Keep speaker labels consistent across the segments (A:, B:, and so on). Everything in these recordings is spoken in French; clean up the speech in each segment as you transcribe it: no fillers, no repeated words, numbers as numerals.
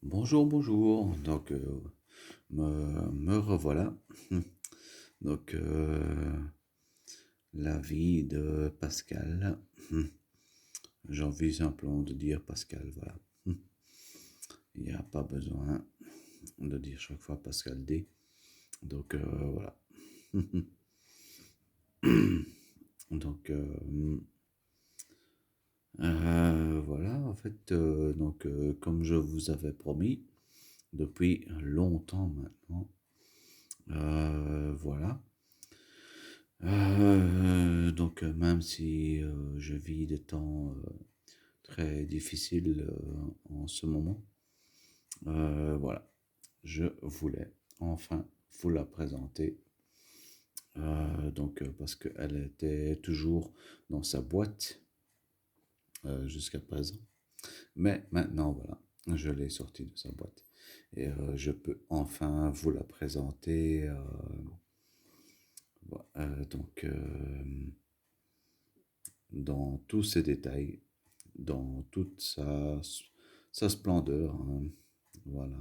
A: Bonjour, bonjour. Me revoilà. Donc, la vie de Pascal. J'ai envie simplement de dire Pascal, voilà. Il n'y a pas besoin de dire chaque fois Pascal D. Donc, voilà. Donc, voilà, en fait, comme je vous avais promis, depuis longtemps maintenant, voilà. Même si je vis des temps très difficiles en ce moment, voilà, je voulais enfin vous la présenter. Parce qu'elle était toujours dans sa boîte jusqu'à présent. Mais maintenant, voilà, je l'ai sortie de sa boîte. Et je peux enfin vous la présenter. Dans tous ses détails, dans toute sa splendeur, hein. Voilà.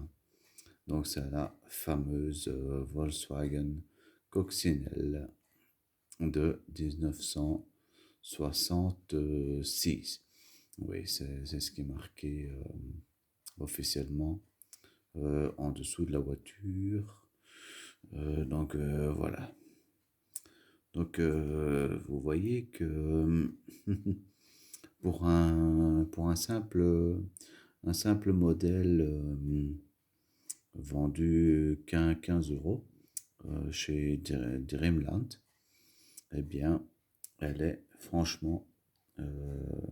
A: Donc, c'est la fameuse Volkswagen Coccinelle de 1966. Oui, c'est ce qui est marqué officiellement en dessous de la voiture. Voilà. Vous voyez que pour un simple modèle vendu qu'à 15 euros chez Dreamland, eh bien, elle est franchement euh,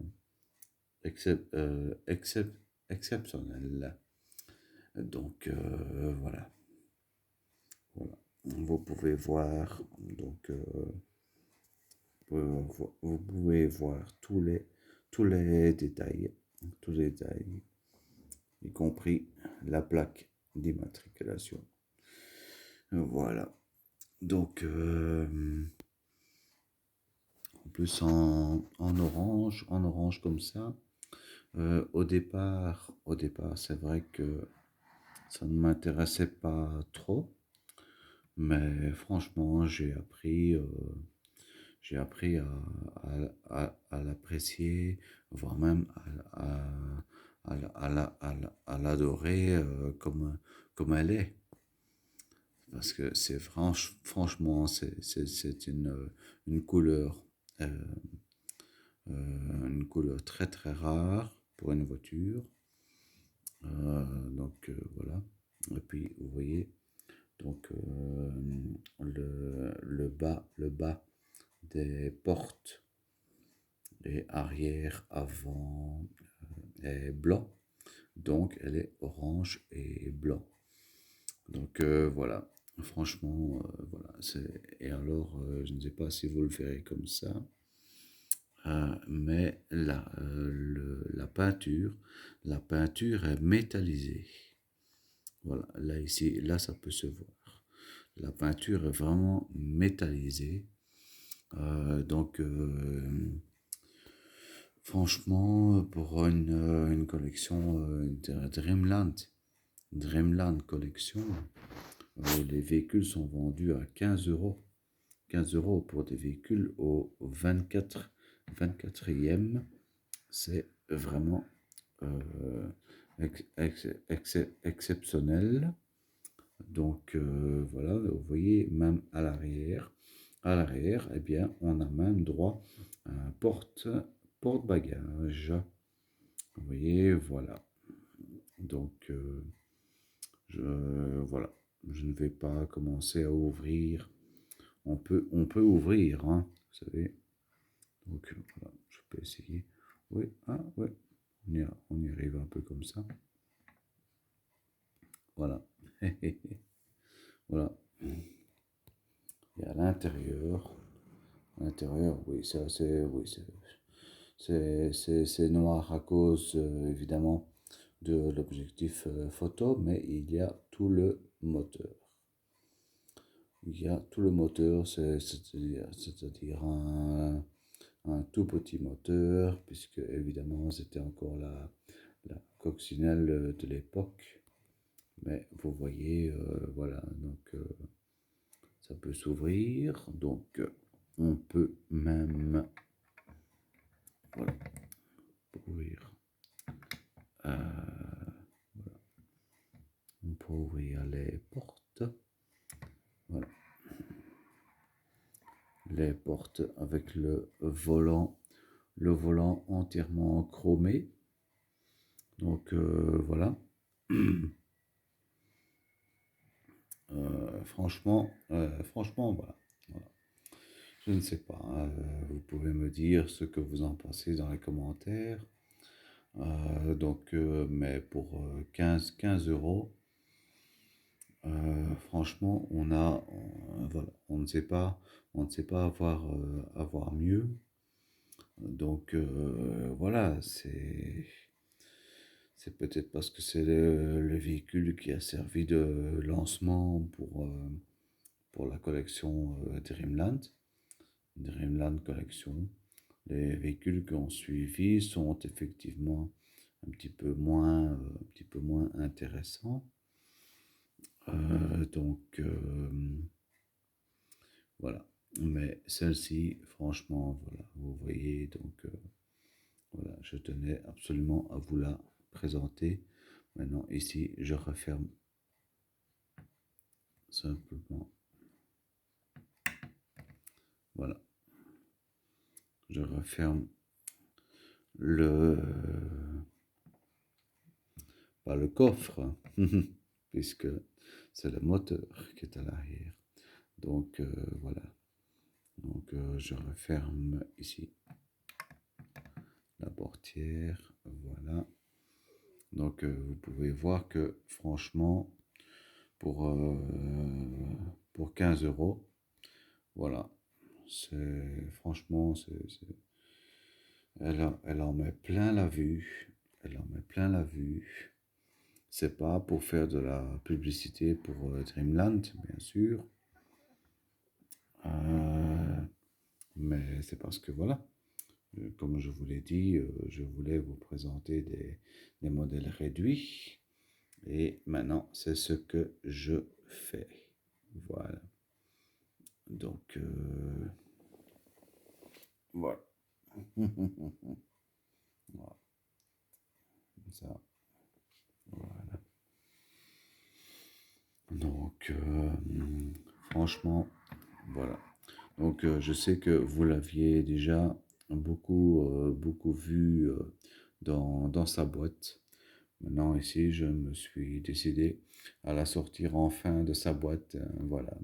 A: excep- euh, excep- exceptionnelle. Voilà. Voilà. Vous pouvez voir, vous pouvez voir tous les détails, tous les détails, y compris la plaque d'immatriculation. Voilà. Donc, en plus en orange comme ça. Au départ, c'est vrai que ça ne m'intéressait pas trop, mais franchement, j'ai appris à l'apprécier, voire même à l'adorer comme elle est. Parce que franchement, c'est une couleur, euh, une couleur très très rare pour une voiture. Voilà. Et puis, vous voyez, le bas des portes et arrière, avant est blanc. Donc, elle est orange et blanc. Voilà. Franchement, voilà. Et alors, je ne sais pas si vous le verrez comme ça, mais la peinture est métallisée. Voilà, là ici, là ça peut se voir. La peinture est vraiment métallisée. Donc, franchement, pour une collection Dreamland collection, les véhicules sont vendus à 15 euros. 15 euros pour des véhicules au 24e, c'est vraiment exceptionnel. Voilà, vous voyez, même à l'arrière, eh bien, on a même droit à un porte-bagages. Vous voyez, voilà. Donc, voilà, je ne vais pas commencer à ouvrir. On peut ouvrir, hein, vous savez. Donc, voilà, je peux essayer. Oui, ah, ouais, on y arrive un peu comme ça. Voilà. Voilà. Et à l'intérieur, oui, ça, oui, c'est noir à cause, évidemment, de l'objectif photo, mais il y a tout le moteur. Il y a tout le moteur, c'est-à-dire un tout petit moteur, puisque évidemment c'était encore la coccinelle de l'époque. Mais vous voyez, voilà, donc ça peut s'ouvrir. Donc on peut même, voilà, ouvrir. On peut ouvrir les portes. Voilà, les portes avec le volant entièrement chromé. Donc voilà. Franchement, voilà. Voilà. Je ne sais pas, hein, vous pouvez me dire ce que vous en pensez dans les commentaires. Mais pour 15 euros, franchement, voilà, on ne sait pas avoir mieux. Donc voilà, c'est peut-être parce que c'est le véhicule qui a servi de lancement pour la collection Dreamland Collection. Les véhicules qui ont suivi sont effectivement un petit peu moins intéressants. Voilà. Mais celle-ci, franchement, voilà, vous voyez, donc voilà, je tenais absolument à vous la présenter. Maintenant, ici, je referme simplement. Voilà, je referme le, pas le coffre, puisque c'est le moteur qui est à l'arrière. Donc voilà. Donc je referme ici la portière. Voilà. Donc vous pouvez voir que franchement, pour, euh, pour 15 euros, voilà. Elle en met plein la vue. Elle en met plein la vue. C'est pas pour faire de la publicité pour Dreamland, bien sûr. Euh, mais c'est parce que voilà, comme je vous l'ai dit, je voulais vous présenter des modèles réduits. Et maintenant, c'est ce que je fais. Voilà. Donc, voilà. Voilà. Ça, voilà. Donc, franchement, voilà. Donc, je sais que vous l'aviez déjà beaucoup vu dans sa boîte. Maintenant, ici, je me suis décidé à la sortir enfin de sa boîte. Voilà.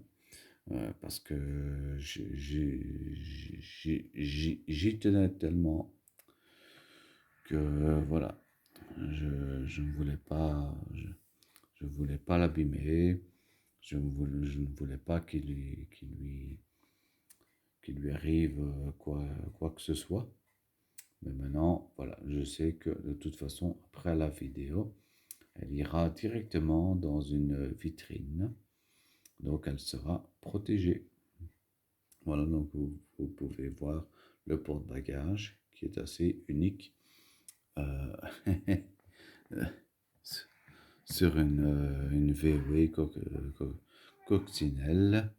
A: Parce que j'y tenais tellement que voilà, je ne voulais pas, je voulais pas l'abîmer, je ne voulais pas qu'il lui arrive quoi que ce soit. Mais maintenant, voilà, je sais que de toute façon, après la vidéo, elle ira directement dans une vitrine, donc elle sera protégée. Voilà, donc vous pouvez voir le porte-bagages qui est assez unique euh, sur une VW coccinelle.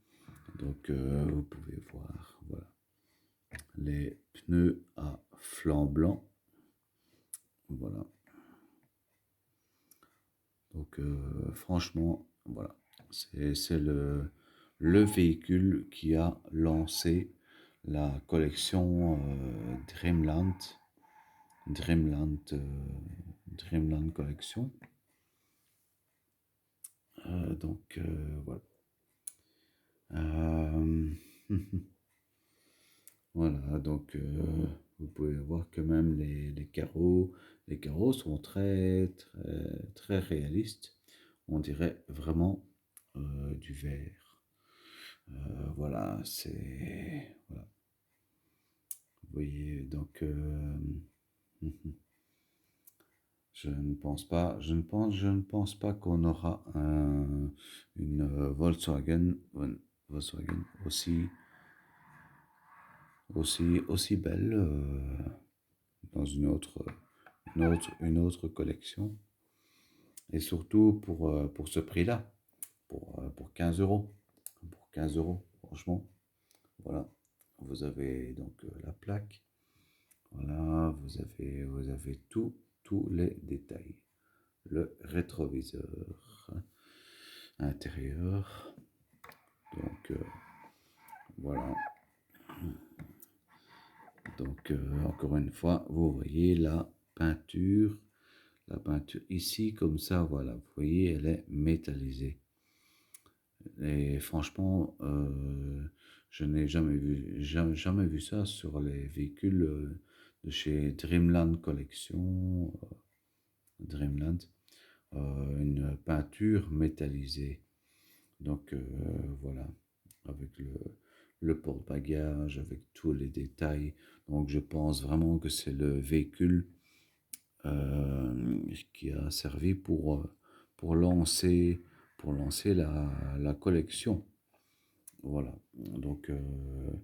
A: Donc vous pouvez voir voilà, les pneus à flanc blanc. Voilà. Donc franchement, voilà, c'est le véhicule qui a lancé la collection Dreamland, Dreamland Collection. Voilà. Euh, voilà, donc vous pouvez voir que même les carreaux sont très réalistes. On dirait vraiment du verre. Voilà, voilà. Vous voyez, donc je ne pense pas qu'on aura une Volkswagen aussi belle dans une autre collection. Et surtout pour ce prix-là, pour 15 euros. Pour 15 euros, franchement, voilà. Vous avez donc la plaque. Voilà, vous avez tous les détails. Le rétroviseur intérieur. Donc, voilà. Donc, encore une fois, vous voyez la peinture. La peinture ici, comme ça, voilà. Vous voyez, elle est métallisée. Et franchement, je n'ai jamais vu ça sur les véhicules de chez Dreamland Collection. Dreamland, une peinture métallisée. Donc voilà, avec le porte-bagages, avec tous les détails. Donc je pense vraiment que c'est le véhicule qui a servi pour lancer, la collection. Voilà. Donc, vous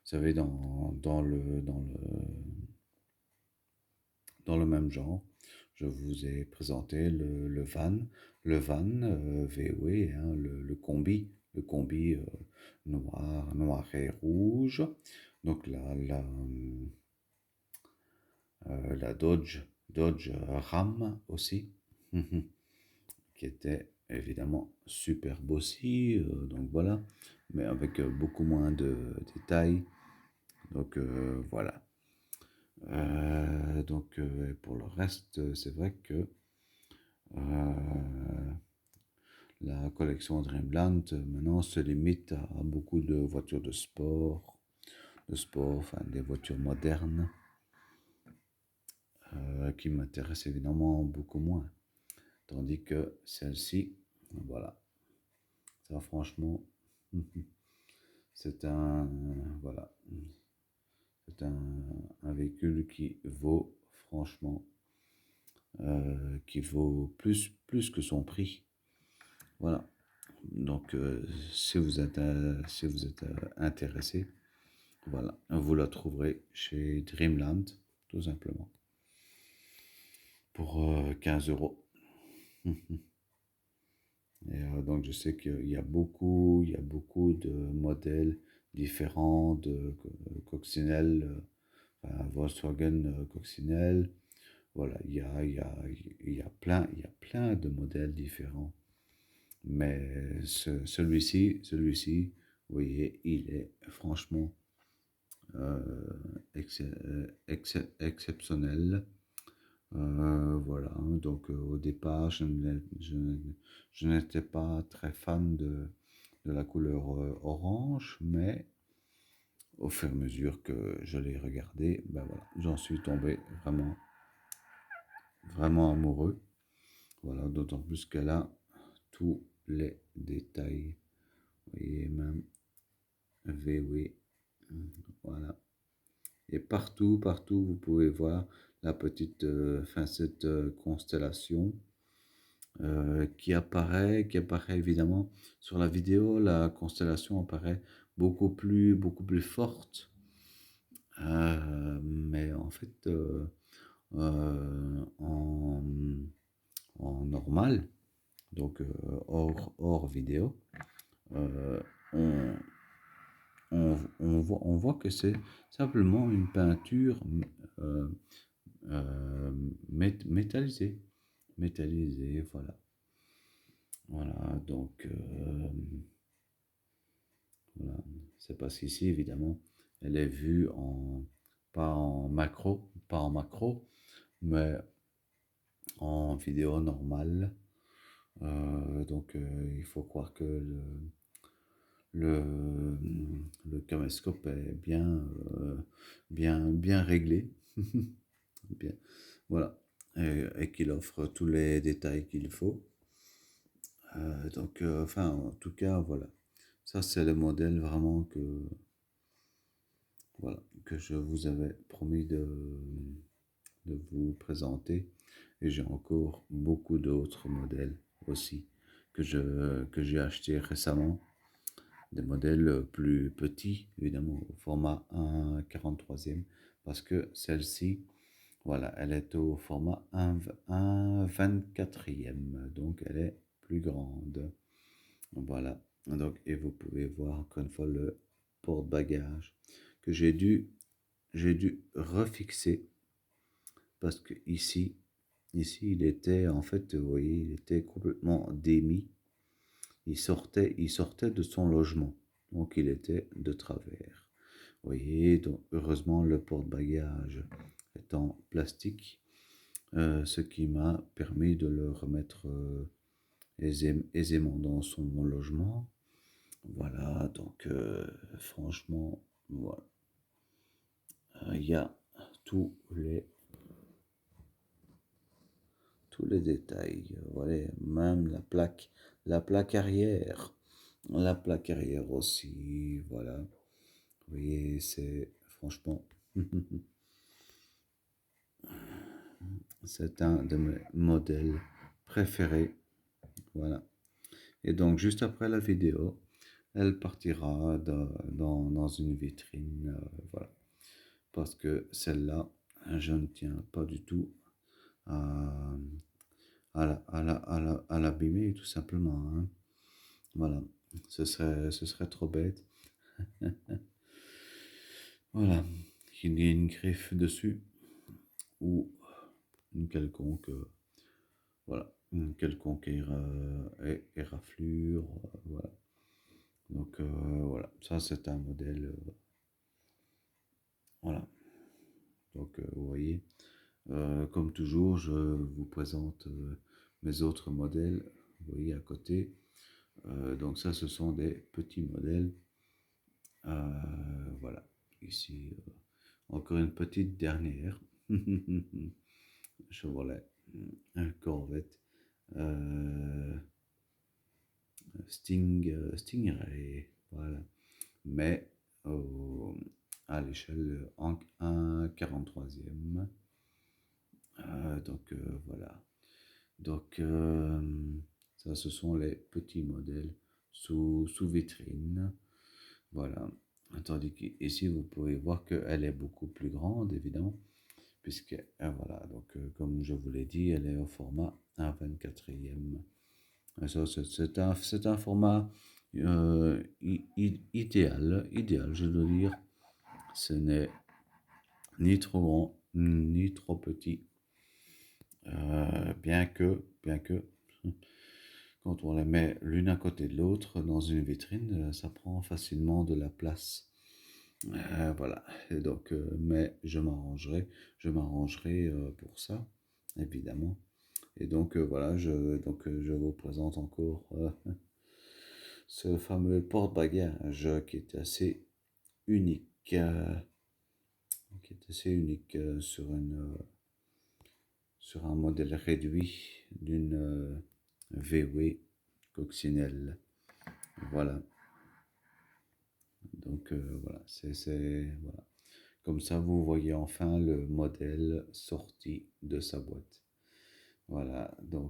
A: savez, dans le même genre, je vous ai présenté le van VW, hein, le combi noir et rouge. Donc la Dodge Ram aussi, qui était évidemment superbe aussi. Donc voilà, mais avec beaucoup moins de détails. Donc voilà. Donc pour le reste, c'est vrai que euh, la collection Dreamland maintenant se limite à beaucoup de voitures enfin des voitures modernes qui m'intéressent évidemment beaucoup moins. Tandis que celle-ci, voilà, ça franchement, c'est voilà, c'est un véhicule qui vaut franchement, qui vaut plus que son prix. Voilà. Donc, si vous êtes intéressé, voilà, vous la trouverez chez Dreamland, tout simplement, pour 15 euros. Et donc, je sais il y a beaucoup de modèles différents de coccinelle, enfin, Volkswagen coccinelle. Voilà, il y a plein de modèles différents. Mais celui-ci, vous voyez, il est franchement exceptionnel. Voilà, donc au départ, je n'étais pas très fan de la couleur orange, mais au fur et à mesure que je l'ai regardé, ben voilà, j'en suis tombé vraiment amoureux. Voilà, d'autant plus qu'elle a tous les détails. Vous voyez, même VW, voilà. Et partout, vous pouvez voir la petite, cette constellation qui apparaît évidemment sur la vidéo. La constellation apparaît beaucoup plus forte. Mais en fait, en normal, donc hors vidéo, euh, on, on voit que c'est simplement une peinture euh, métallisée. Métallisée, voilà. Voilà, donc voilà. C'est parce qu'ici, évidemment, elle est vue pas en macro, mais en vidéo normale. Donc, il faut croire que le, le caméscope est bien réglé. Bien, voilà. Et qu'il offre tous les détails qu'il faut. Donc, enfin, en tout cas, voilà. Ça, c'est le modèle vraiment voilà, que je vous avais promis de vous présenter. Et j'ai encore beaucoup d'autres modèles aussi que j'ai acheté récemment. Des modèles plus petits, évidemment, au format 1/43e, parce que celle-ci, Voilà, elle est au format 1/24e, donc elle est plus grande. Voilà, donc, et vous pouvez voir encore une fois le porte-bagages que j'ai dû refixer parce que ici, il était, en fait, vous voyez, il était complètement démis. Il sortait de son logement, donc il était de travers. Vous voyez, donc heureusement, le porte-bagages est en plastique, ce qui m'a permis de le remettre aisément dans son logement. Voilà, donc franchement, voilà. Il y a tous les, tous les détails. Voilà, même la plaque arrière. La plaque arrière aussi, voilà. Vous voyez, c'est franchement, c'est un de mes modèles préférés. Voilà. Et donc, juste après la vidéo, elle partira dans une vitrine. Voilà. Parce que celle-là, je ne tiens pas du tout à, à l'abîmer, tout simplement, hein. Voilà. Ce serait trop bête. Voilà. Qu'il y ait une griffe dessus ou une quelconque, voilà, une quelconque éraflure. Voilà. Donc, voilà. Ça, c'est un modèle. Voilà. Donc, vous voyez, comme toujours, je vous présente mes autres modèles. Vous voyez à côté. Donc ça, ce sont des petits modèles. Voilà. Ici, encore une petite dernière. Chevrolet, Corvette, euh, Stingray. Voilà. Mais à l'échelle en 1/43e. Donc voilà. Donc ça, ce sont les petits modèles sous vitrine. Voilà. Tandis qu'ici, vous pouvez voir qu'elle est beaucoup plus grande, évidemment, puisque, voilà, donc comme je vous l'ai dit, elle est au format 1/24e. Ça, c'est un format idéal, je dois dire. Ce n'est ni trop grand, ni trop petit. Bien que, quand on les met l'une à côté de l'autre dans une vitrine, ça prend facilement de la place. Voilà. Et donc, mais je m'arrangerai pour ça, évidemment. Et donc, voilà, je vous présente encore ce fameux porte-bagages unique, qui est assez unique sur un modèle réduit d'une VW coccinelle. Voilà. Donc voilà, voilà. Comme ça, vous voyez enfin le modèle sorti de sa boîte. Voilà, voilà.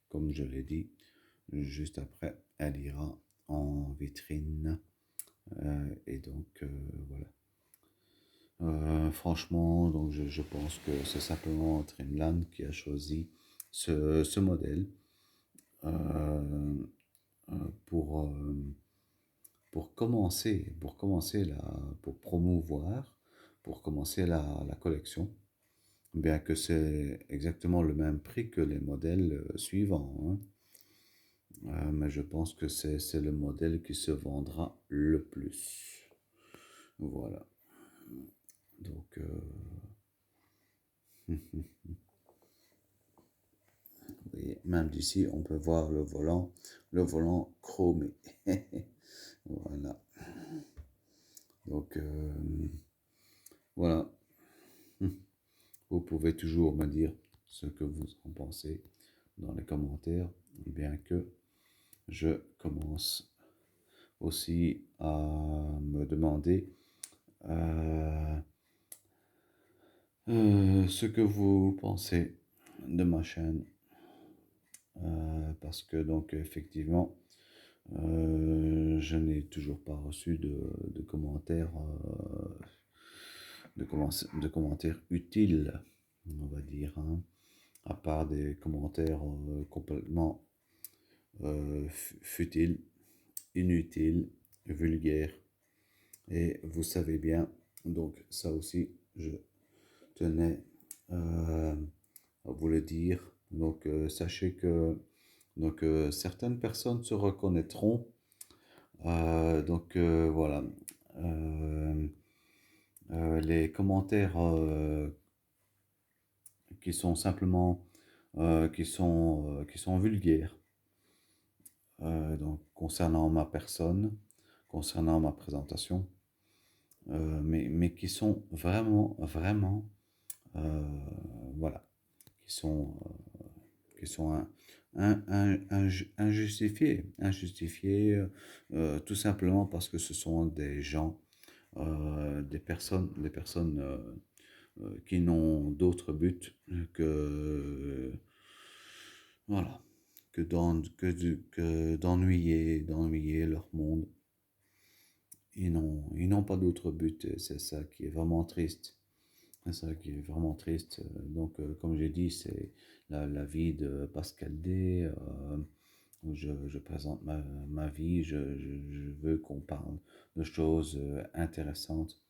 A: Comme je l'ai dit, juste après, elle ira en vitrine. Et donc, voilà. Franchement, donc je pense que c'est simplement Trimland qui a choisi ce modèle euh, pour, pour promouvoir, pour commencer la collection, bien que c'est exactement le même prix que les modèles suivants, hein. Mais je pense que c'est le modèle qui se vendra le plus. Voilà. Donc, oui, même d'ici, on peut voir le volant chromé. Voilà. Donc, voilà. Vous pouvez toujours me dire ce que vous en pensez dans les commentaires, bien que je commence aussi à me demander ce que vous pensez de ma chaîne. Parce que donc effectivement, Je n'ai toujours pas reçu de commentaires, de commentaires utiles, on va dire, hein, à part des commentaires complètement futiles, inutiles, vulgaires. Et vous savez bien, donc ça aussi, je tenais à vous le dire. Donc sachez que certaines personnes se reconnaîtront. Voilà. Euh, les commentaires qui sont simplement qui sont vulgaires, donc concernant ma personne, concernant ma présentation, mais qui sont vraiment, euh, voilà, qui sont, qui sont injustifiés, tout simplement parce que ce sont des gens, des personnes qui n'ont d'autre but que, voilà, que d'ennuyer leur monde. Ils n'ont pas d'autre but, et c'est ça qui est vraiment triste. C'est ça qui est vraiment triste. Donc, comme j'ai dit, c'est la vie de Pascal D. Où je présente ma vie. Je veux qu'on parle de choses intéressantes.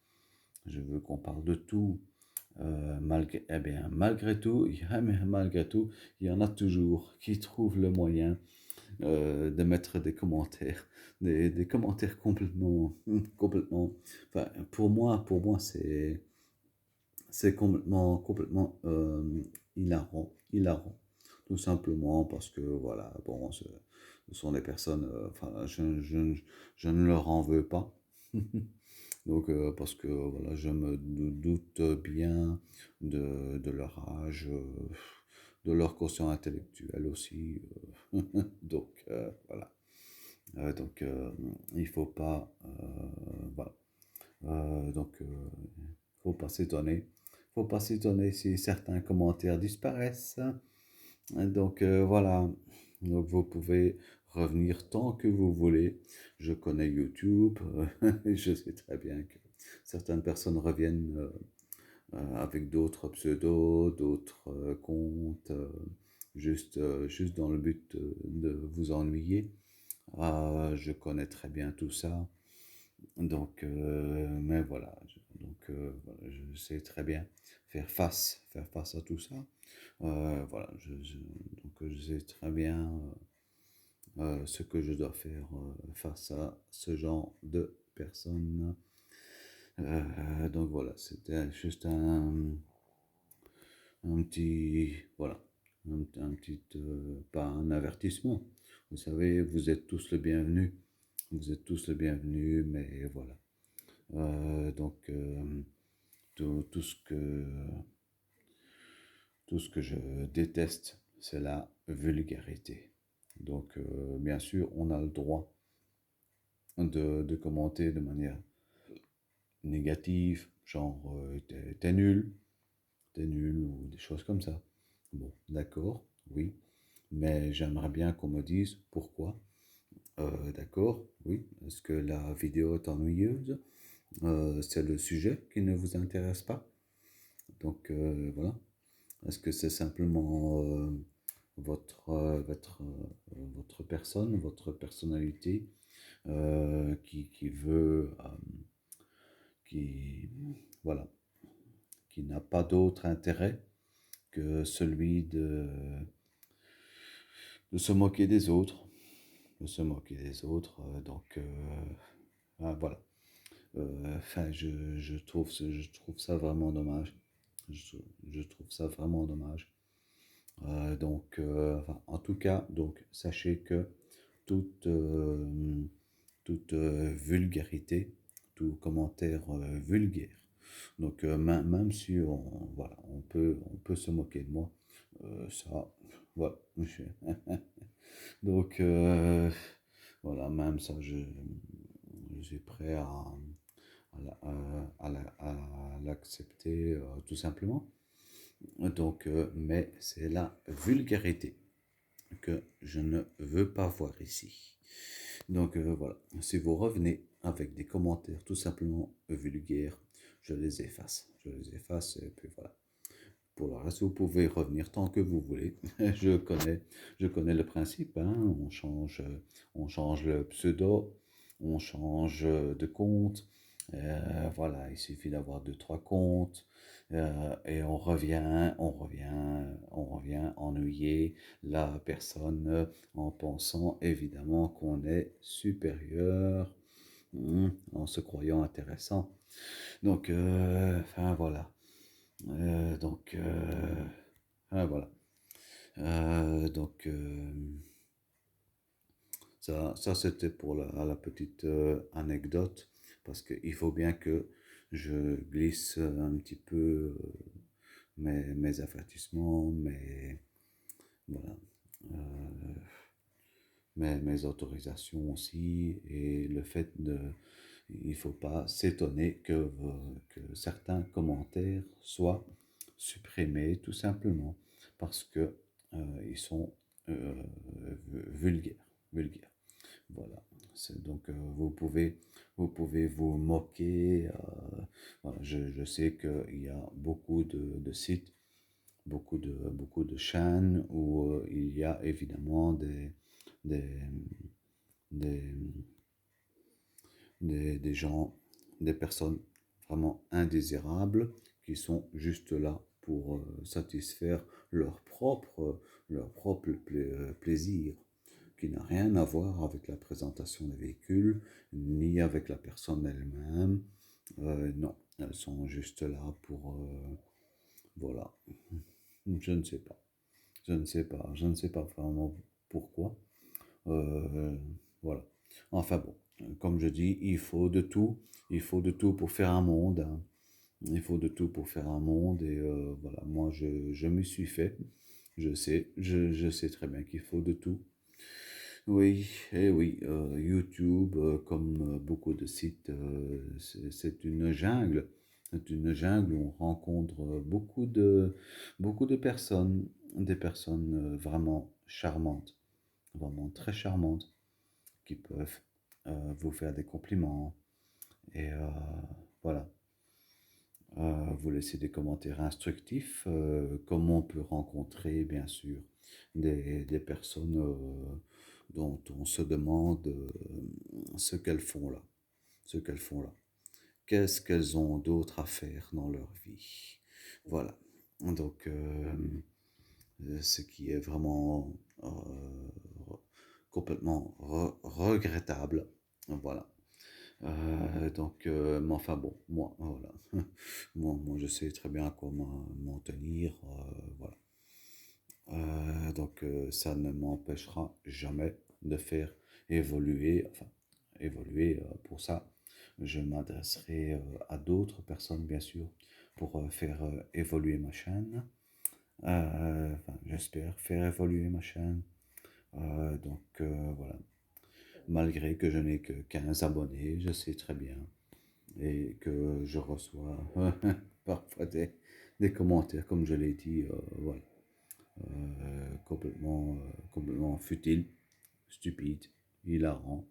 A: Je veux qu'on parle de tout. Eh bien, malgré tout, il y en a toujours qui trouvent le moyen de mettre des commentaires, des commentaires complètement. Enfin, pour moi, c'est complètement hilarant, tout simplement parce que voilà, bon, ce sont des personnes, enfin, je ne leur en veux pas. Donc, parce que voilà, je me doute bien de leur âge, de leur quotient intellectuel aussi. Donc, voilà. Donc, il faut pas. Voilà. Faut pas s'étonner. Faut pas s'étonner si certains commentaires disparaissent. Donc, voilà. Donc, vous pouvez revenir tant que vous voulez. Je connais YouTube. Je sais très bien que certaines personnes reviennent avec d'autres pseudos, d'autres comptes, juste dans le but de vous ennuyer. Je connais très bien tout ça. Donc, mais voilà, voilà, je sais très bien faire face à tout ça. Voilà, donc je sais très bien ce que je dois faire face à ce genre de personnes. Donc voilà, c'était juste un petit, voilà, un petit, pas un avertissement. Vous savez, vous êtes tous le bienvenu. Vous êtes tous le bienvenu, mais voilà. Donc, tout tout ce que je déteste, c'est la vulgarité. Donc, bien sûr, on a le droit de commenter de manière négative, genre t'es nul, ou des choses comme ça. Bon, d'accord, oui, mais j'aimerais bien qu'on me dise pourquoi. D'accord, oui, est-ce que la vidéo est ennuyeuse? C'est le sujet qui ne vous intéresse pas? Donc, voilà. Est-ce que c'est simplement votre personne, votre personnalité qui veut, qui, voilà, qui n'a pas d'autre intérêt que celui de se moquer des autres, de se moquer des autres. Voilà. Enfin, je trouve ça vraiment dommage. Je, je trouve ça vraiment dommage. Enfin, en tout cas, donc, sachez que toute, toute vulgarité, tout commentaire vulgaire, donc même si voilà, on peut se moquer de moi, ça, voilà. Donc, voilà, même ça, je suis prêt à l'accepter tout simplement. Donc, mais c'est la vulgarité que je ne veux pas voir ici. Donc voilà, si vous revenez avec des commentaires tout simplement vulgaires, je les efface. Je les efface et puis voilà. Pour le reste, vous pouvez revenir tant que vous voulez. Je connais le principe, hein. On change le pseudo, on change de compte. Voilà, il suffit d'avoir deux, trois comptes. Et on revient ennuyer la personne en pensant évidemment qu'on est supérieur, en se croyant intéressant. Donc, enfin voilà. Donc, voilà. Donc, ça c'était pour la petite anecdote, parce qu'il faut bien que je glisse un petit peu mes avertissements, voilà, euh, mes autorisations aussi, et le fait de, il ne faut pas s'étonner que certains commentaires soient supprimés tout simplement parce que ils sont euh, vulgaires, vulgaires. Voilà. Donc vous pouvez vous moquer. Voilà. Je sais qu'il y a beaucoup de sites, beaucoup de chaînes où il y a évidemment des, des, des gens, des personnes vraiment indésirables qui sont juste là pour satisfaire leur propre plaisir, qui n'a rien à voir avec la présentation des véhicules, ni avec la personne elle-même. Non, elles sont juste là pour... voilà, je ne sais pas. Je ne sais pas vraiment pourquoi. Euh, voilà. Enfin bon, comme je dis, il faut de tout pour faire un monde, hein. Il faut de tout pour faire un monde et voilà, moi je m'y suis fait, je sais très bien qu'il faut de tout. Oui, et oui, YouTube, comme beaucoup de sites, c'est une jungle. C'est une jungle où on rencontre beaucoup de personnes, des personnes vraiment charmantes, vraiment très charmantes, qui peuvent vous faire des compliments et voilà, vous laisser des commentaires instructifs, comme on peut rencontrer bien sûr des personnes dont on se demande ce qu'elles font là, ce qu'elles font là. Qu'est-ce qu'elles ont d'autre à faire dans leur vie? Voilà. Donc, ce qui est vraiment complètement regrettable. Voilà. Mais enfin bon, moi, voilà. Moi, je sais très bien comment m'en tenir. Voilà. Ça ne m'empêchera jamais de faire évoluer, enfin, évoluer pour ça. Je m'adresserai à d'autres personnes, bien sûr, pour faire évoluer ma chaîne. Enfin, j'espère faire évoluer ma chaîne. Voilà. Malgré que je n'ai que 15 abonnés, je sais très bien. Et que je reçois parfois des commentaires, comme je l'ai dit, voilà, complètement futile, stupide, hilarant,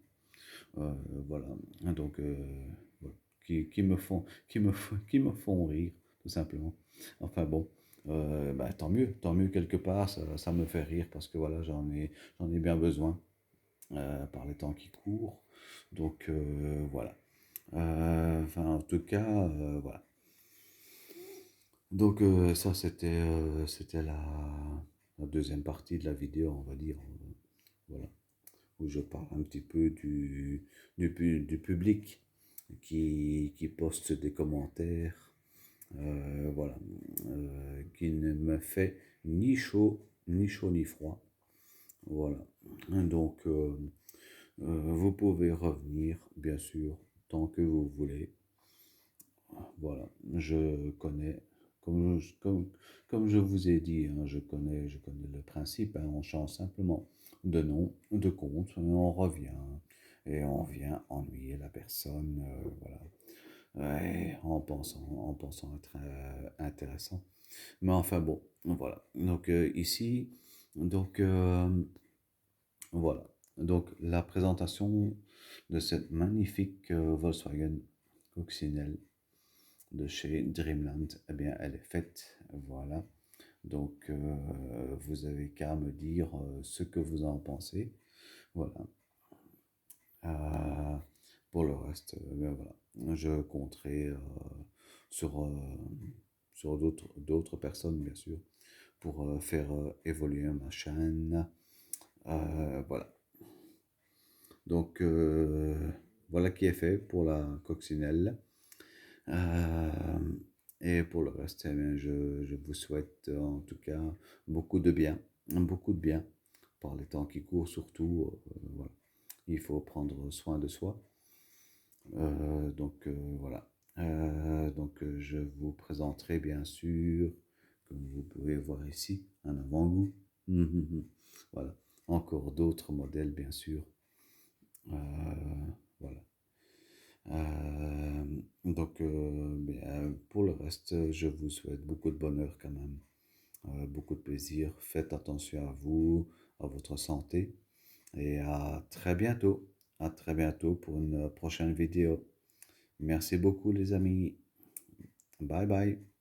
A: voilà. Donc, voilà. Qui me font rire, tout simplement. Enfin bon, bah, tant mieux quelque part, ça me fait rire parce que voilà, j'en ai bien besoin par les temps qui courent. Donc, voilà. Enfin, en tout cas, voilà. Donc ça, c'était la deuxième partie de la vidéo, on va dire, voilà, où je parle un petit peu du public qui poste des commentaires, voilà, qui ne me fait ni chaud ni froid, voilà. Donc, vous pouvez revenir, bien sûr, tant que vous voulez. Voilà, je connais, comme je vous ai dit, hein, je connais le principe, hein. On change simplement de nom, de compte, et on vient ennuyer la personne, voilà, ouais, en pensant être intéressant. Mais enfin bon, voilà. Donc ici, donc voilà. Donc, la présentation de cette magnifique Volkswagen coccinelle de chez Dreamland, eh bien, elle est faite. Voilà. Donc, vous avez qu'à me dire ce que vous en pensez. Voilà. Euh, pour le reste, ben voilà. Je compterai sur, sur d'autres personnes, bien sûr, pour faire évoluer ma chaîne. Voilà. Donc, voilà qui est fait pour la coccinelle. Euh, et pour le reste, eh bien, je vous souhaite en tout cas beaucoup de bien, par les temps qui courent surtout. Voilà. Il faut prendre soin de soi. Donc voilà. Je vous présenterai bien sûr, comme vous pouvez voir ici, un avant-goût. Voilà. Encore d'autres modèles, bien sûr. Voilà. Pour le reste, je vous souhaite beaucoup de bonheur quand même, beaucoup de plaisir. Faites attention à vous, à votre santé et à très bientôt. À très bientôt pour une prochaine vidéo. Merci beaucoup les amis. Bye bye.